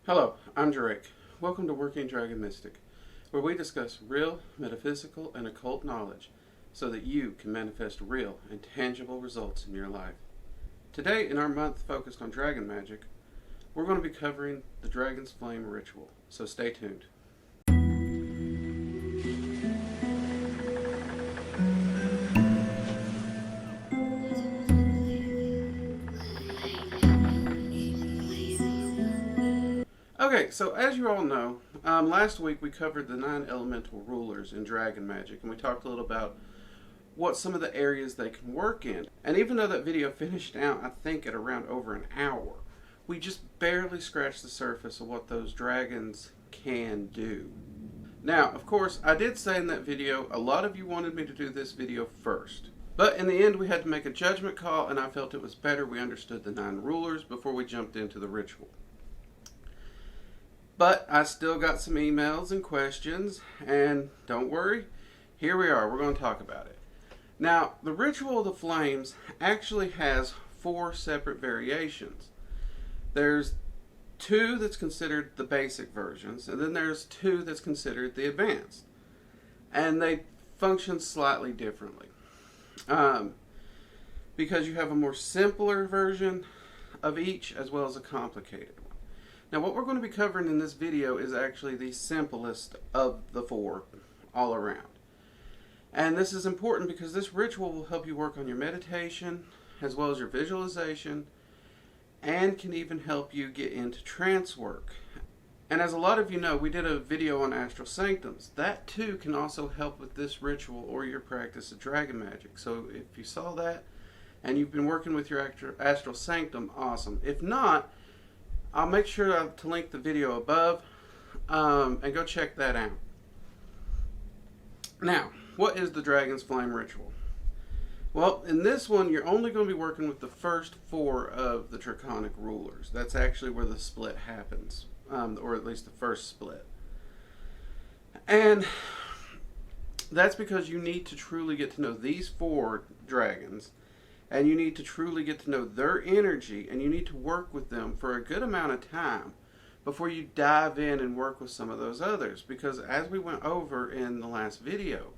Hello, I'm Drake. Welcome to Working Dragon Mystic, where we discuss real, metaphysical, and occult knowledge so that you can manifest real and tangible results in your life. Today, in our month focused on dragon magic, we're going to be covering the Dragon's Flame ritual, so stay tuned. Okay, so as you all know, last week we covered the 9 elemental rulers in dragon magic, and we talked a little about what some of the areas they can work in. And even though that video finished out, I think, at around over an hour, we just barely scratched the surface of what those dragons can do. Now, of course, I did say in that video, a lot of you wanted me to do this video first. But in the end, we had to make a judgment call, and I felt it was better we understood the 9 rulers before we jumped into the ritual. But I still got some emails and questions, and don't worry, here we are, we're going to talk about it. Now, the Ritual of the Flames actually has 4 separate variations. There's 2 that's considered the basic versions, and then there's 2 that's considered the advanced. And they function slightly differently. Because you have a more simpler version of each, as well as a complicated one. Now, what we're going to be covering in this video is actually the simplest of the 4 all around. And this is important because this ritual will help you work on your meditation, as well as your visualization, and can even help you get into trance work. And as a lot of you know, we did a video on astral sanctums. That too can also help with this ritual or your practice of dragon magic. So if you saw that and you've been working with your astral sanctum, awesome. If not, I'll make sure to link the video above and go check that out. Now, what is the Dragon's Flame ritual? Well, in this one, you're only going to be working with the first 4 of the Draconic Rulers. That's actually where the split happens, or at least the first split. And that's because you need to truly get to know these 4 dragons, and you need to truly get to know their energy, and you need to work with them for a good amount of time before you dive in and work with some of those others. Because as we went over in the last video,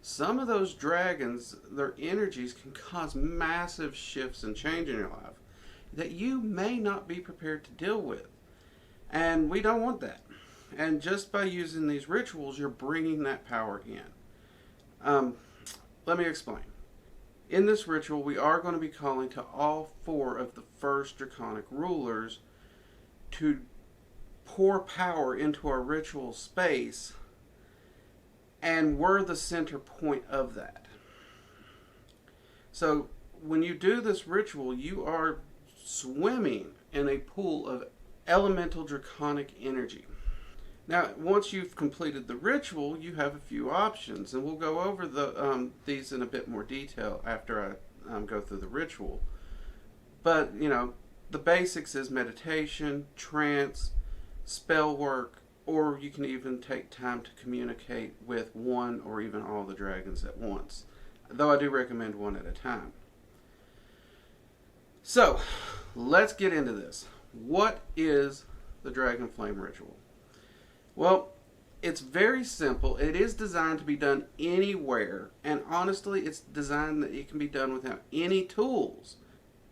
some of those dragons, their energies can cause massive shifts and change in your life that you may not be prepared to deal with. And we don't want that. And just by using these rituals, you're bringing that power in. Let me explain. In this ritual, we are going to be calling to all 4 of the first Draconic Rulers to pour power into our ritual space, and we're the center point of that. So when you do this ritual, you are swimming in a pool of elemental draconic energy. Now, once you've completed the ritual, you have a few options, and we'll go over these in a bit more detail after I go through the ritual. But, you know, the basics is meditation, trance, spell work, or you can even take time to communicate with one or even all the dragons at once. Though I do recommend one at a time. So, let's get into this. What is the Dragon Flame ritual? Well, it's very simple. It is designed to be done anywhere, and honestly, it's designed that it can be done without any tools,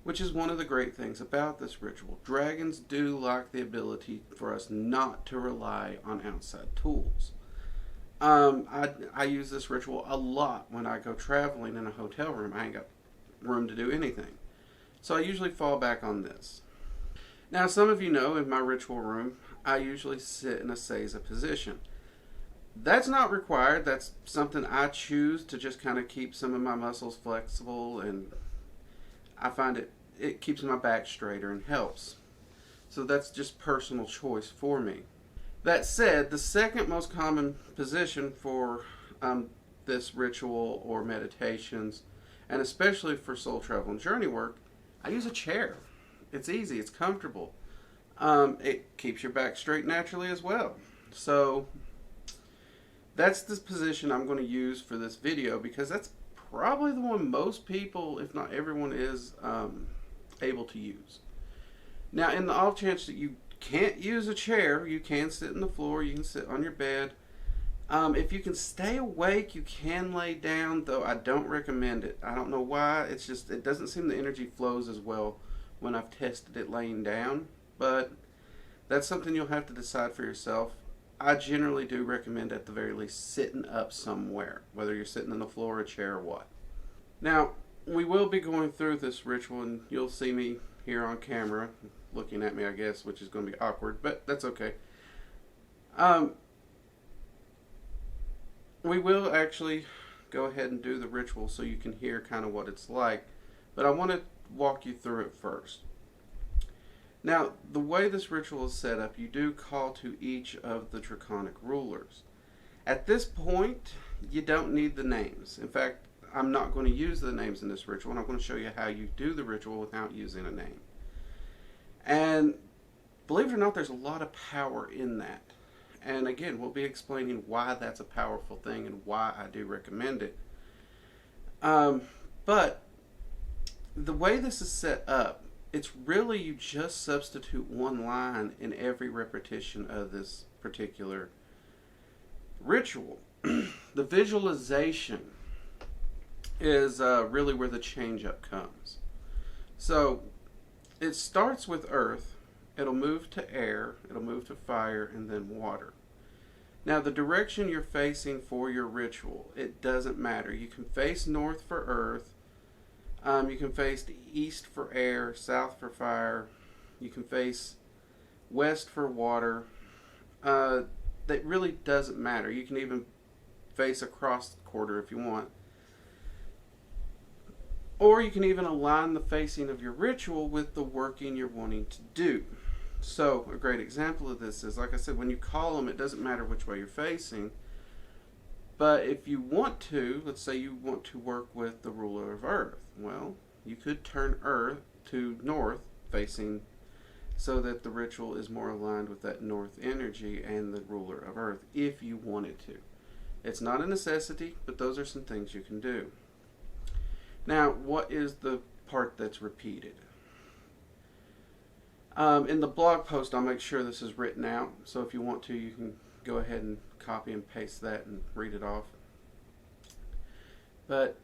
which is one of the great things about this ritual. Dragons do lack the ability for us not to rely on outside tools. I use this ritual a lot when I go traveling in a hotel room. I ain't got room to do anything. So I usually fall back on this. Now, some of you know in my ritual room, I usually sit in a seiza position. That's not required. That's something I choose to just kind of keep some of my muscles flexible, and I find it keeps my back straighter and helps. So that's just personal choice for me. That said, the second most common position for this ritual or meditations, and especially for soul travel and journey work, I use a chair. It's easy, it's comfortable. It keeps your back straight naturally as well. So that's the position I'm going to use for this video, because that's probably the one most people, if not everyone, is able to use. Now, in the off chance that you can't use a chair, you can sit on the floor, you can sit on your bed. If you can stay awake, you can lay down, though I don't recommend it. I don't know why. It's just, it doesn't seem the energy flows as well when I've tested it laying down. But that's something you'll have to decide for yourself. I generally do recommend, at the very least, sitting up somewhere, whether you're sitting on the floor, a chair, or what. Now, we will be going through this ritual, and you'll see me here on camera looking at me, I guess, which is going to be awkward, but that's okay. We will actually go ahead and do the ritual so you can hear kind of what it's like, but I want to walk you through it first. Now, the way this ritual is set up, you do call to each of the Draconic Rulers. At this point, you don't need the names. In fact, I'm not going to use the names in this ritual, and I'm going to show you how you do the ritual without using a name. And believe it or not, there's a lot of power in that. And again, we'll be explaining why that's a powerful thing and why I do recommend it. But the way this is set up, it's really, you just substitute one line in every repetition of this particular ritual. The visualization is really where the change up comes. So it starts with earth, it'll move to air, it'll move to fire, and then water. Now, the direction you're facing for your ritual, it doesn't matter. You can face north for earth, you can face east for air, south for fire, you can face west for water. That really doesn't matter. You can even face across the quarter if you want. Or you can even align the facing of your ritual with the working you're wanting to do. So, a great example of this is, like I said, when you call them, it doesn't matter which way you're facing. But if you want to, let's say you want to work with the ruler of earth. Well, you could turn earth to north facing so that the ritual is more aligned with that north energy and the ruler of earth, if you wanted to. It's not a necessity, but those are some things you can do. Now, what is the part that's repeated? In the blog post, I'll make sure this is written out, so if you want to, you can go ahead and copy and paste that and read it off. But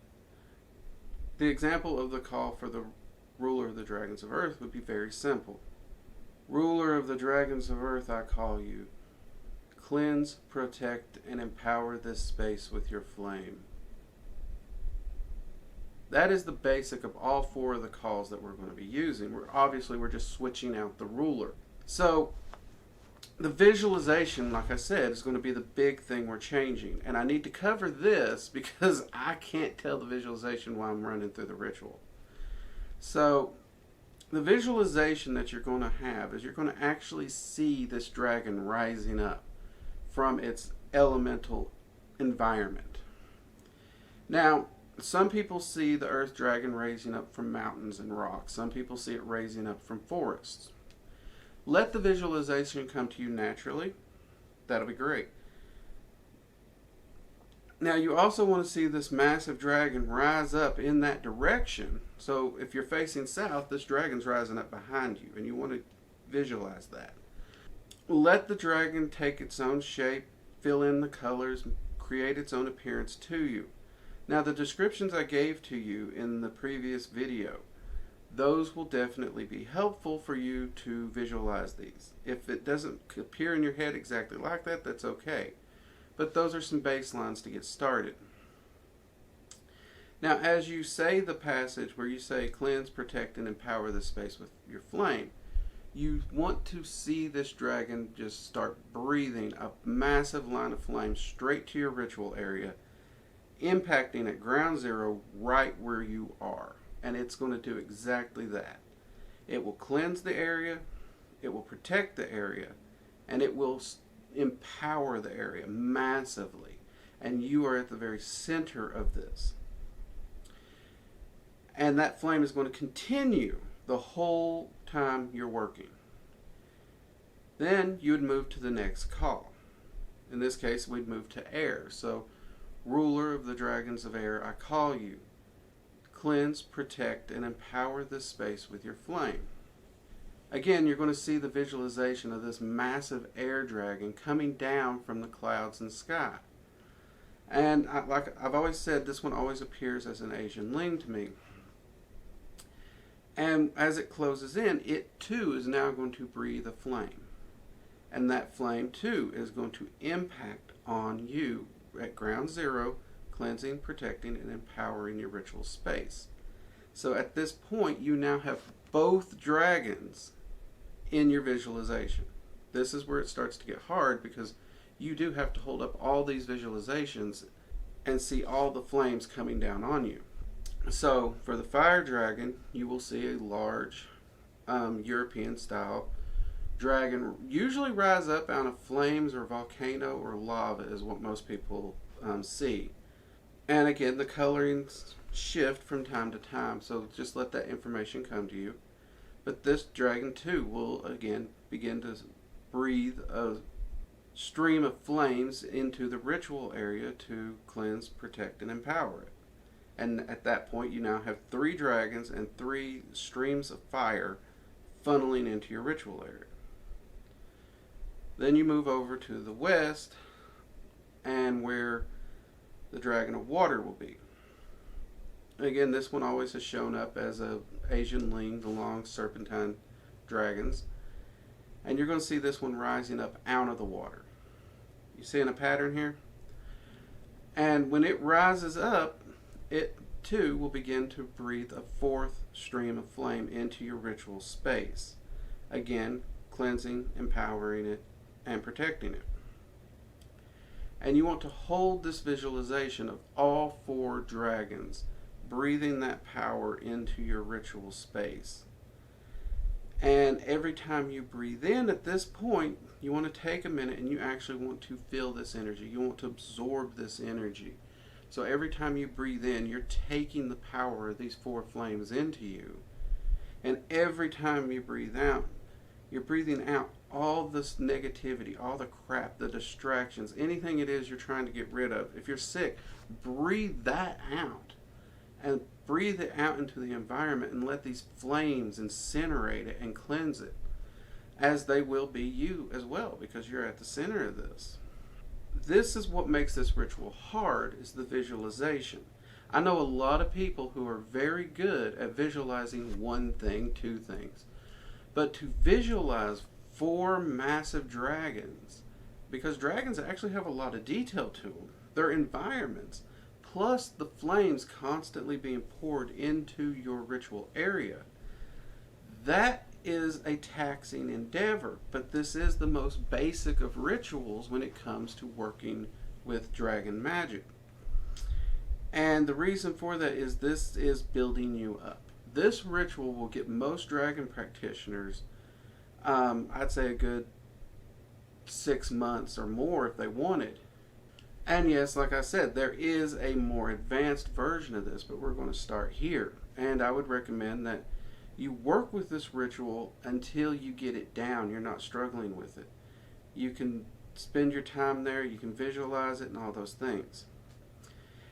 the example of the call for the ruler of the dragons of earth would be very simple. Ruler of the dragons of earth, I call you. Cleanse, protect, and empower this space with your flame. That is the basic of all four of the calls that we're going to be using. We're just switching out the ruler. So the visualization, like I said, is going to be the big thing we're changing. And I need to cover this because I can't tell the visualization while I'm running through the ritual. So the visualization that you're going to have is you're going to actually see this dragon rising up from its elemental environment. Now, some people see the earth dragon raising up from mountains and rocks. Some people see it raising up from forests. Let the visualization come to you naturally. That'll be great. Now, you also want to see this massive dragon rise up in that direction. So if you're facing south, this dragon's rising up behind you, and you want to visualize that. Let the dragon take its own shape, fill in the colors, create its own appearance to you. Now, the descriptions I gave to you in the previous video, those will definitely be helpful for you to visualize these. If it doesn't appear in your head exactly like that, that's okay. But those are some baselines to get started. Now, as you say the passage where you say, cleanse, protect, and empower this space with your flame, you want to see this dragon just start breathing a massive line of flame straight to your ritual area, impacting at ground zero right where you are. And it's going to do exactly that. It will cleanse the area, it will protect the area, and it will empower the area massively. And you are at the very center of this. And that flame is going to continue the whole time you're working. Then you would move to the next call. In this case, we'd move to air. So, ruler of the dragons of air, I call you. Cleanse, protect, and empower this space with your flame. Again, you're going to see the visualization of this massive air dragon coming down from the clouds and sky. And like I've always said, this one always appears as an Asian ling to me. And as it closes in, it too is now going to breathe a flame. And that flame too is going to impact on you at ground zero, cleansing, protecting, and empowering your ritual space. So at this point, you now have both dragons in your visualization. This is where it starts to get hard, because you do have to hold up all these visualizations and see all the flames coming down on you. So for the fire dragon, you will see a large European style dragon usually rise up out of flames or volcano or lava is what most people see. And again, the colorings shift from time to time, so just let that information come to you. But this dragon too will again begin to breathe a stream of flames into the ritual area to cleanse, protect, and empower it. And at that point, you now have 3 dragons and 3 streams of fire funneling into your ritual area. Then you move over to the west, and where the dragon of water will be. Again, this one always has shown up as a Asian ling, the long serpentine dragons. And you're going to see this one rising up out of the water. You seeing a pattern here? And when it rises up, it too will begin to breathe a 4th stream of flame into your ritual space. Again, cleansing, empowering it, and protecting it. And you want to hold this visualization of all 4 dragons breathing that power into your ritual space. And every time you breathe in at this point, you want to take a minute and you actually want to feel this energy. You want to absorb this energy. So every time you breathe in, you're taking the power of these 4 flames into you. And every time you breathe out, you're breathing out all this negativity, all the crap, the distractions, anything it is you're trying to get rid of. If you're sick, breathe that out. And breathe it out into the environment and let these flames incinerate it and cleanse it, as they will be you as well, because you're at the center of this. This is what makes this ritual hard, is the visualization. I know a lot of people who are very good at visualizing 1 thing, 2 things. But to visualize 4 massive dragons, because dragons actually have a lot of detail to them, their environments, plus the flames constantly being poured into your ritual area, that is a taxing endeavor. But this is the most basic of rituals when it comes to working with dragon magic. And the reason for that is this is building you up. This ritual will get most dragon practitioners, I'd say a good 6 months or more if they wanted. And yes, like I said, there is a more advanced version of this, but we're going to start here. And I would recommend that you work with this ritual until you get it down. You're not struggling with it. You can spend your time there, you can visualize it and all those things.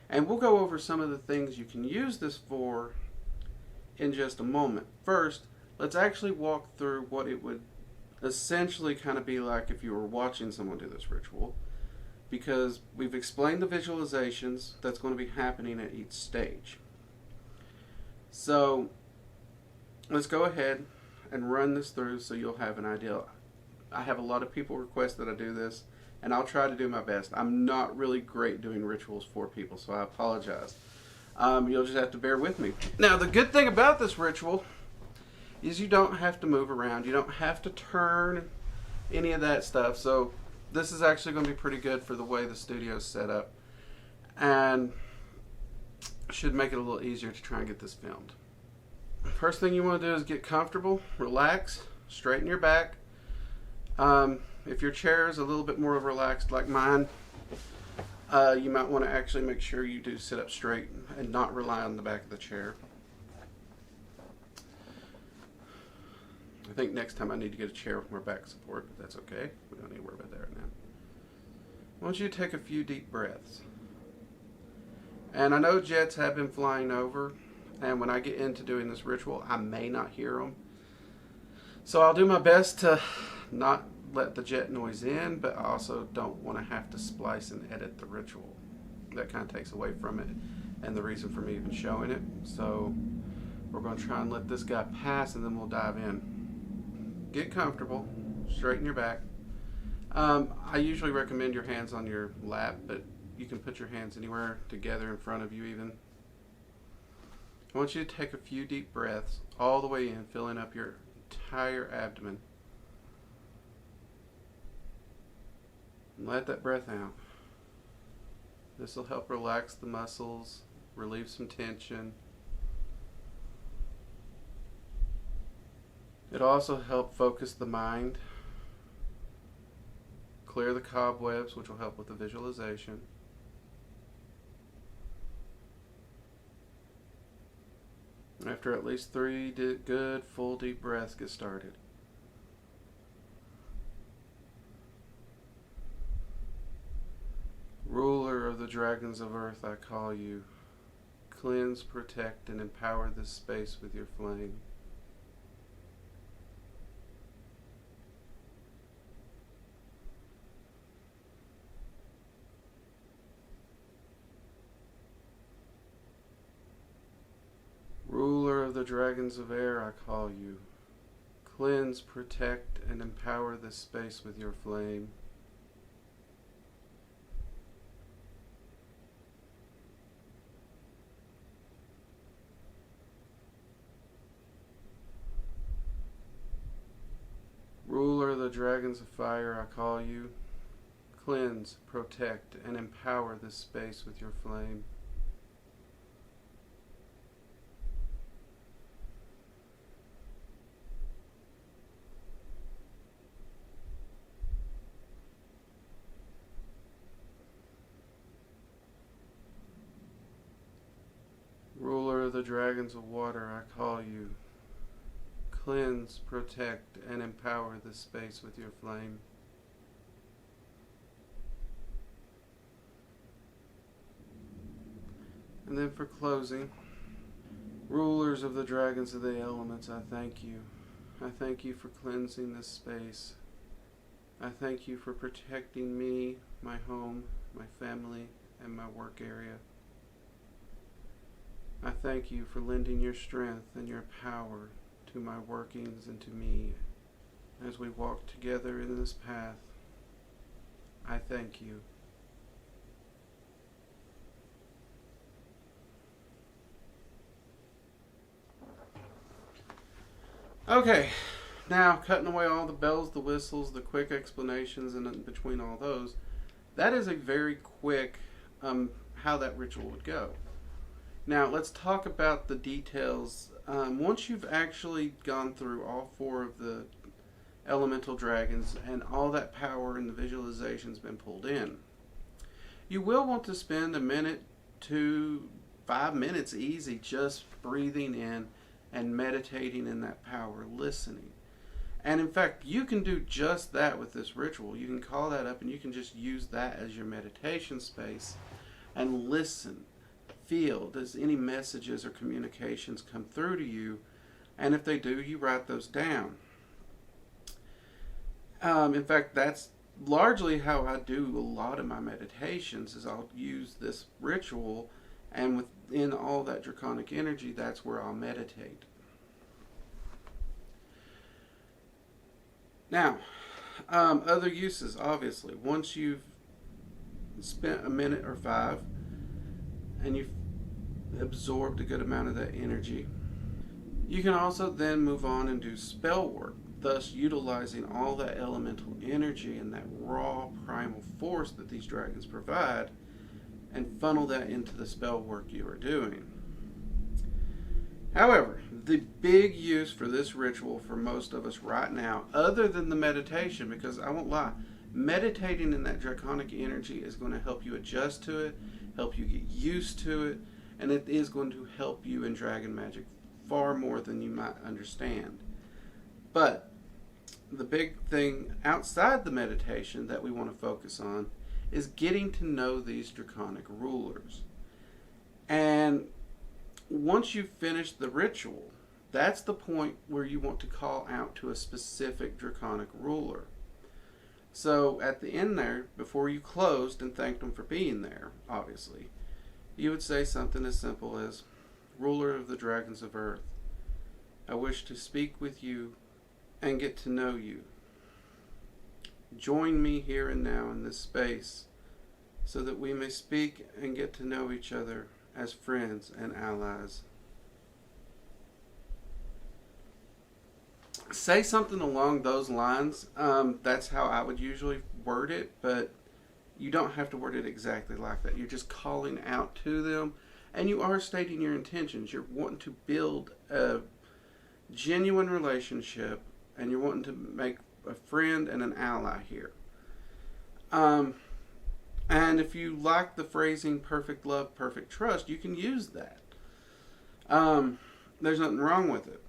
And we'll go over some of the things you can use this for in just a moment. First, let's actually walk through what it would essentially kind of be like if you were watching someone do this ritual, because we've explained the visualizations that's going to be happening at each stage. So let's go ahead and run this through so you'll have an idea. I have a lot of people request that I do this, and I'll try to do my best. I'm not really great doing rituals for people, so I apologize. You'll just have to bear with me. Now, the good thing about this ritual is you don't have to move around. You don't have to turn any of that stuff. So this is actually going to be pretty good for the way the studio's set up, and should make it a little easier to try and get this filmed. First thing you want to do is get comfortable, relax, straighten your back. If your chair is a little bit more relaxed like mine, you might want to actually make sure you do sit up straight and not rely on the back of the chair. I think next time I need to get a chair with more back support, but that's okay. We don't need to worry about that right now. I want you to take a few deep breaths. And I know jets have been flying over, and when I get into doing this ritual, I may not hear them. So I'll do my best to not let the jet noise in, but I also don't want to have to splice and edit the ritual. That kind of takes away from it and the reason for me even showing it. So we're going to try and let this guy pass, and then we'll dive in. Get comfortable, straighten your back. I usually recommend your hands on your lap, but you can put your hands anywhere together in front of you even. I want you to take a few deep breaths all the way in, filling up your entire abdomen. And let that breath out. This will help relax the muscles, relieve some tension. It'll also help focus the mind, clear the cobwebs, which will help with the visualization. After at least 3 good, full, deep breaths, get started. Ruler of the dragons of earth, I call you. Cleanse, protect, and empower this space with your flame. Ruler of the dragons of air, I call you. Cleanse, protect, and empower this space with your flame. Ruler of the dragons of fire, I call you. Cleanse, protect, and empower this space with your flame. Ruler of the dragons of water, I call you. Cleanse, protect, and empower this space with your flame. And then for closing, rulers of the dragons of the elements, I thank you. I thank you for cleansing this space. I thank you for protecting me, my home, my family, and my work area. I thank you for lending your strength and your power to my workings and to me as we walk together in this path. I thank you. Okay, now cutting away all the bells, the whistles, the quick explanations, and in between all those, that is a very quick how that ritual would go. Now let's talk about the details. Once you've actually gone through all 4 of the elemental dragons and all that power and the visualization's been pulled in, you will want to spend a minute to 5 minutes easy just breathing in and meditating in that power, listening. And in fact, you can do just that with this ritual. You can call that up and you can just use that as your meditation space and listen. Feel, does any messages or communications come through to you? And if they do, you write those down. In fact, that's largely how I do a lot of my meditations, is I'll use this ritual, and within all that draconic energy, that's where I'll meditate. Now, other uses, obviously. Once you've spent a minute or 5, and you've absorbed a good amount of that energy, you can also then move on and do spell work, thus utilizing all that elemental energy and that raw primal force that these dragons provide, and funnel that into the spell work you are doing. However, the big use for this ritual for most of us right now, other than the meditation, because I won't lie, meditating in that draconic energy is going to help you adjust to it, help you get used to it, and it is going to help you in dragon magic far more than you might understand. But the big thing outside the meditation that we want to focus on is getting to know these draconic rulers. And once you've finished the ritual, That's the point where you want to call out to a specific Draconic ruler. So at the end there, before you closed and thanked them for being there, obviously, you would say something as simple as, Ruler of the Dragons of Earth, I wish to speak with you and get to know you. Join me here and now in this space so that we may speak and get to know each other as friends and allies. Say something along those lines. That's how I would usually word it, but you don't have to word it exactly like that. You're just calling out to them, and you are stating your intentions. You're wanting to build a genuine relationship, and you're wanting to make a friend and an ally here. And if you like the phrasing perfect love, perfect trust, you can use that. There's nothing wrong with it.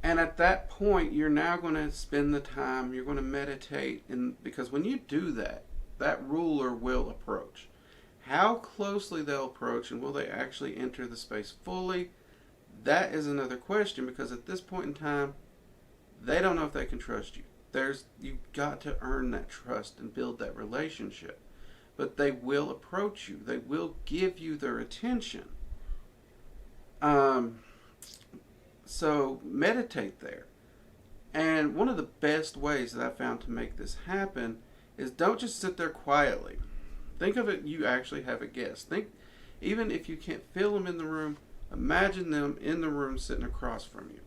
And at that point, you're now going to spend the time, you're going to meditate, because when you do that, that ruler will approach. How closely they'll approach and will they actually enter the space fully, that is another question, because at this point in time, they don't know if they can trust you. You've got to earn that trust and build that relationship. But they will approach you. They will give you their attention. So meditate there. And one of the best ways that I found to make this happen is don't just sit there quietly. Think of it, you actually have a guest. Even if you can't feel them in the room, imagine them in the room sitting across from you.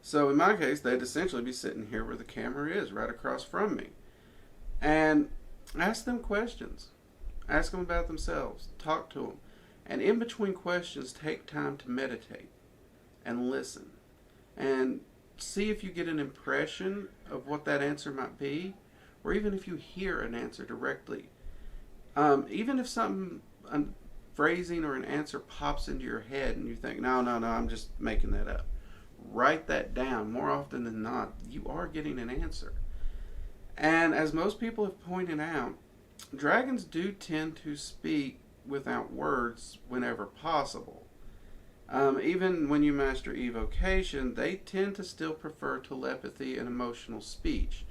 So in my case, they'd essentially be sitting here where the camera is, right across from me. And ask them questions. Ask them about themselves. Talk to them. And in between questions, take time to meditate and listen. And see if you get an impression of what that answer might be, or even if you hear an answer directly. Even if something, a phrasing or an answer pops into your head and you think, no, I'm just making that up. Write that down. More often than not, you are getting an answer. And as most people have pointed out, dragons do tend to speak without words whenever possible. Even when you master evocation, they tend to still prefer telepathy and emotional speech.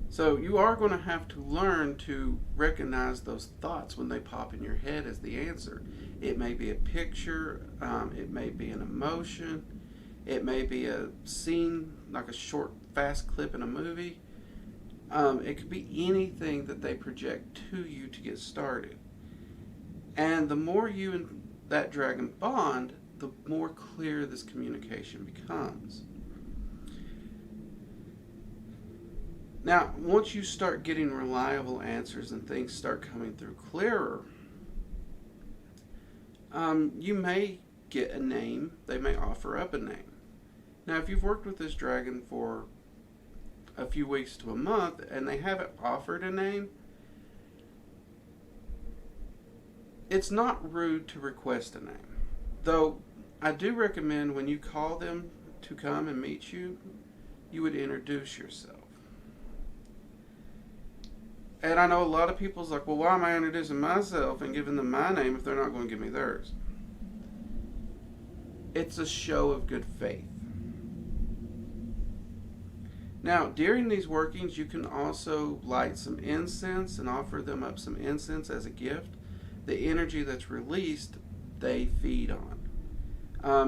So you are going to have to learn to recognize those thoughts when they pop in your head as the answer. It may be a picture, it may be an emotion, it may be a scene, like a short, fast clip in a movie. It could be anything that they project to you to get started. And the more you and that dragon bond, the more clear this communication becomes. Now, once you start getting reliable answers and things start coming through clearer, you may get a name. They may offer up a name. Now, if you've worked with this dragon for a few weeks to a month and they haven't offered a name, it's not rude to request a name. Though I do recommend when you call them to come and meet you, you would introduce yourself. And I know a lot of people's like, well, why am I introducing myself and giving them my name if they're not going to give me theirs? It's a show of good faith. Now, during these workings, you can also light some incense and offer them up some incense as a gift. The energy that's released, they feed on.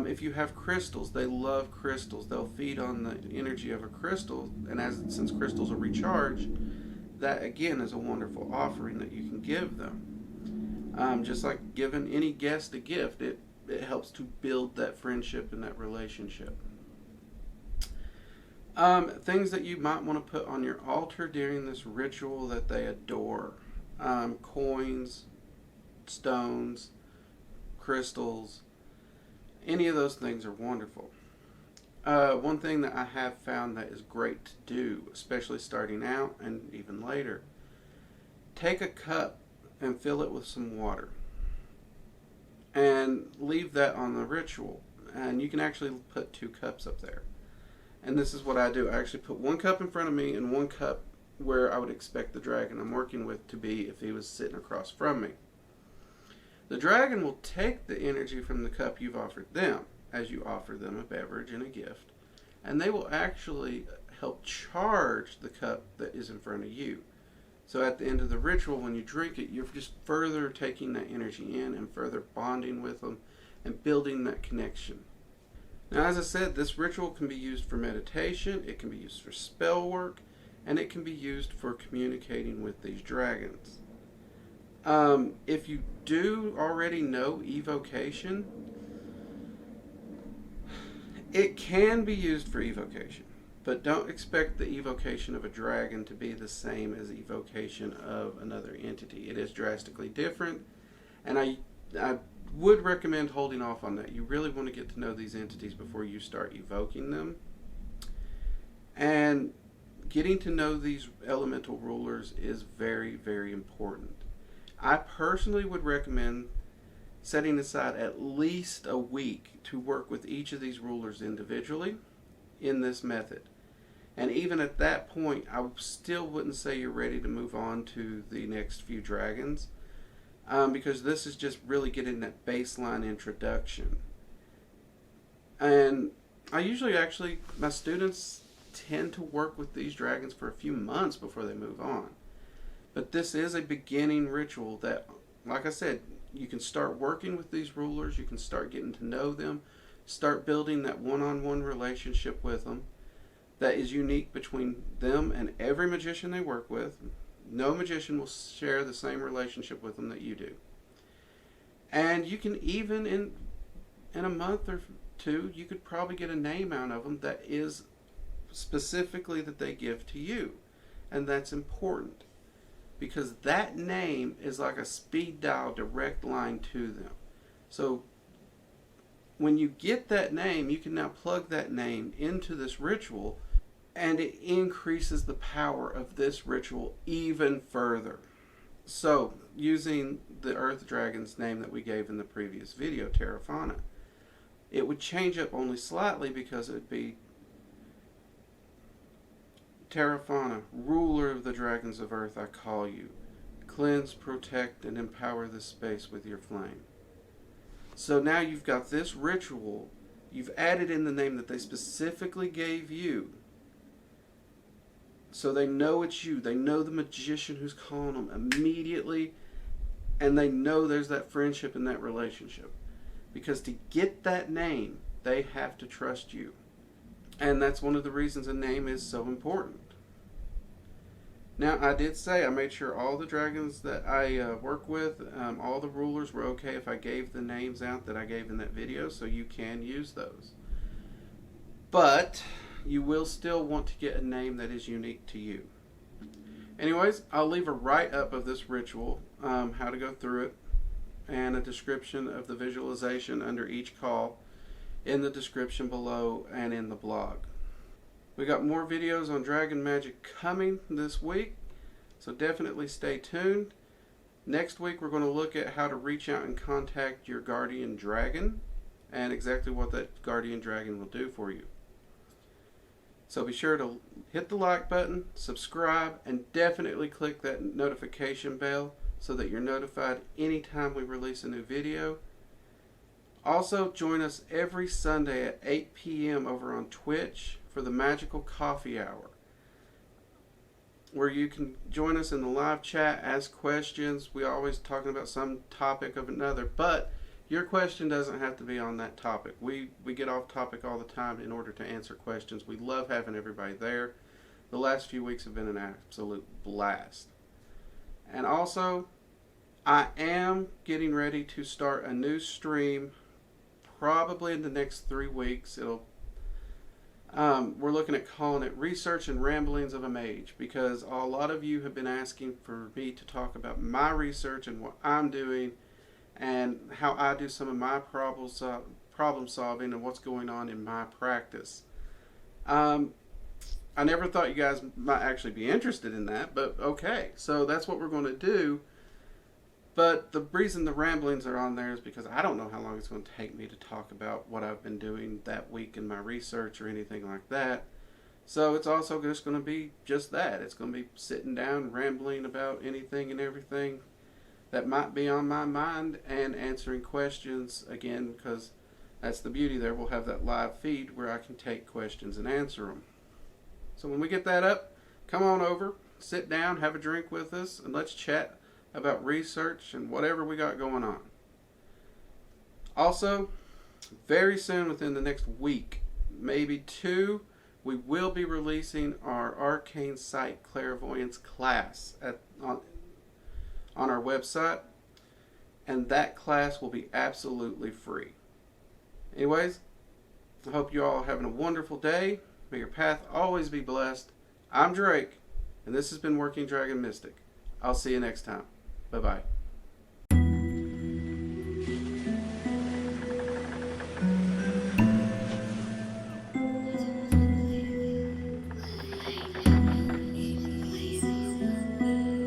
If you have crystals, they love crystals. They'll feed on the energy of a crystal, and since crystals are recharged, that again is a wonderful offering that you can give them. Just like giving any guest a gift, it helps to build that friendship and that relationship. Things that you might want to put on your altar during this ritual that they adore. Coins, stones, crystals, any of those things are wonderful. One thing that I have found that is great to do, especially starting out and even later, take a cup and fill it with some water and leave that on the ritual. And you can actually put 2 cups up there. And this is what I do. I actually put 1 cup in front of me and 1 cup where I would expect the dragon I'm working with to be if he was sitting across from me. The dragon will take the energy from the cup you've offered them, as you offer them a beverage and a gift, and they will actually help charge the cup that is in front of you. So at the end of the ritual, when you drink it, you're just further taking that energy in and further bonding with them and building that connection. Now, as I said, this ritual can be used for meditation, it can be used for spell work, and it can be used for communicating with these dragons. If you do already know evocation, it can be used for evocation. But don't expect the evocation of a dragon to be the same as evocation of another entity. It is drastically different, and I would recommend holding off on that. You really want to get to know these entities before you start evoking them. And getting to know these elemental rulers is very, very important. I personally would recommend setting aside at least a week to work with each of these rulers individually in this method. And even at that point, I still wouldn't say you're ready to move on to the next few dragons, because this is just really getting that baseline introduction. And I usually my students tend to work with these dragons for a few months before they move on. But this is a beginning ritual that, like I said, you can start working with these rulers, you can start getting to know them, start building that one-on-one relationship with them that is unique between them and every magician they work with. No magician will share the same relationship with them that you do. And you can even, in a month or two, you could probably get a name out of them that is specifically that they give to you. And that's important, because that name is like a speed dial direct line to them. So when you get that name, you can now plug that name into this ritual, and it increases the power of this ritual even further. So, using the Earth Dragon's name that we gave in the previous video, Terrafana, it would change up only slightly, because it would be Terrafana, ruler of the dragons of Earth, I call you. Cleanse, protect, and empower this space with your flame. So now you've got this ritual, you've added in the name that they specifically gave you. So they know it's you. They know the magician who's calling them immediately, and they know there's that friendship and that relationship. Because to get that name, they have to trust you. And that's one of the reasons a name is so important. Now, I did say I made sure all the dragons that I work with, all the rulers were okay if I gave the names out that I gave in that video, so you can use those. But you will still want to get a name that is unique to you. Anyways, I'll leave a write-up of this ritual, how to go through it, and a description of the visualization under each call in the description below and in the blog. We got more videos on Dragon Magic coming this week, so definitely stay tuned. Next week we're going to look at how to reach out and contact your guardian dragon and exactly what that guardian dragon will do for you. So be sure to hit the like button, subscribe, and definitely click that notification bell so that you're notified anytime we release a new video. Also, join us every Sunday at 8 p.m. over on Twitch for the Magical Coffee Hour, where you can join us in the live chat, ask questions. We're always talking about some topic of another, but your question doesn't have to be on that topic. We get off topic all the time in order to answer questions. We love having everybody there. The last few weeks have been an absolute blast. And also, I am getting ready to start a new stream probably in the next 3 weeks. We're looking at calling it Research and Ramblings of a Mage, because a lot of you have been asking for me to talk about my research and what I'm doing and how I do some of my problem solving and what's going on in my practice. I never thought you guys might actually be interested in that, but okay, so that's what we're going to do. But the reason the ramblings are on there is because I don't know how long it's going to take me to talk about what I've been doing that week in my research or anything like that. So it's also just going to be just that. It's going to be sitting down, rambling about anything and everything that might be on my mind and answering questions, again, because That's the beauty there. We'll have that live feed where I can take questions and answer them. So when we get that up, come on over, sit down, have a drink with us, and let's chat about research and whatever we got going on. Also, very soon, within the next week, maybe 2, we will be releasing our Arcane Sight Clairvoyance class on our website, and that class will be absolutely free. Anyways, I hope you all are having a wonderful day. May your path always be blessed. I'm Drake, and this has been Working Dragon Mystic. I'll see you next time. Bye-bye.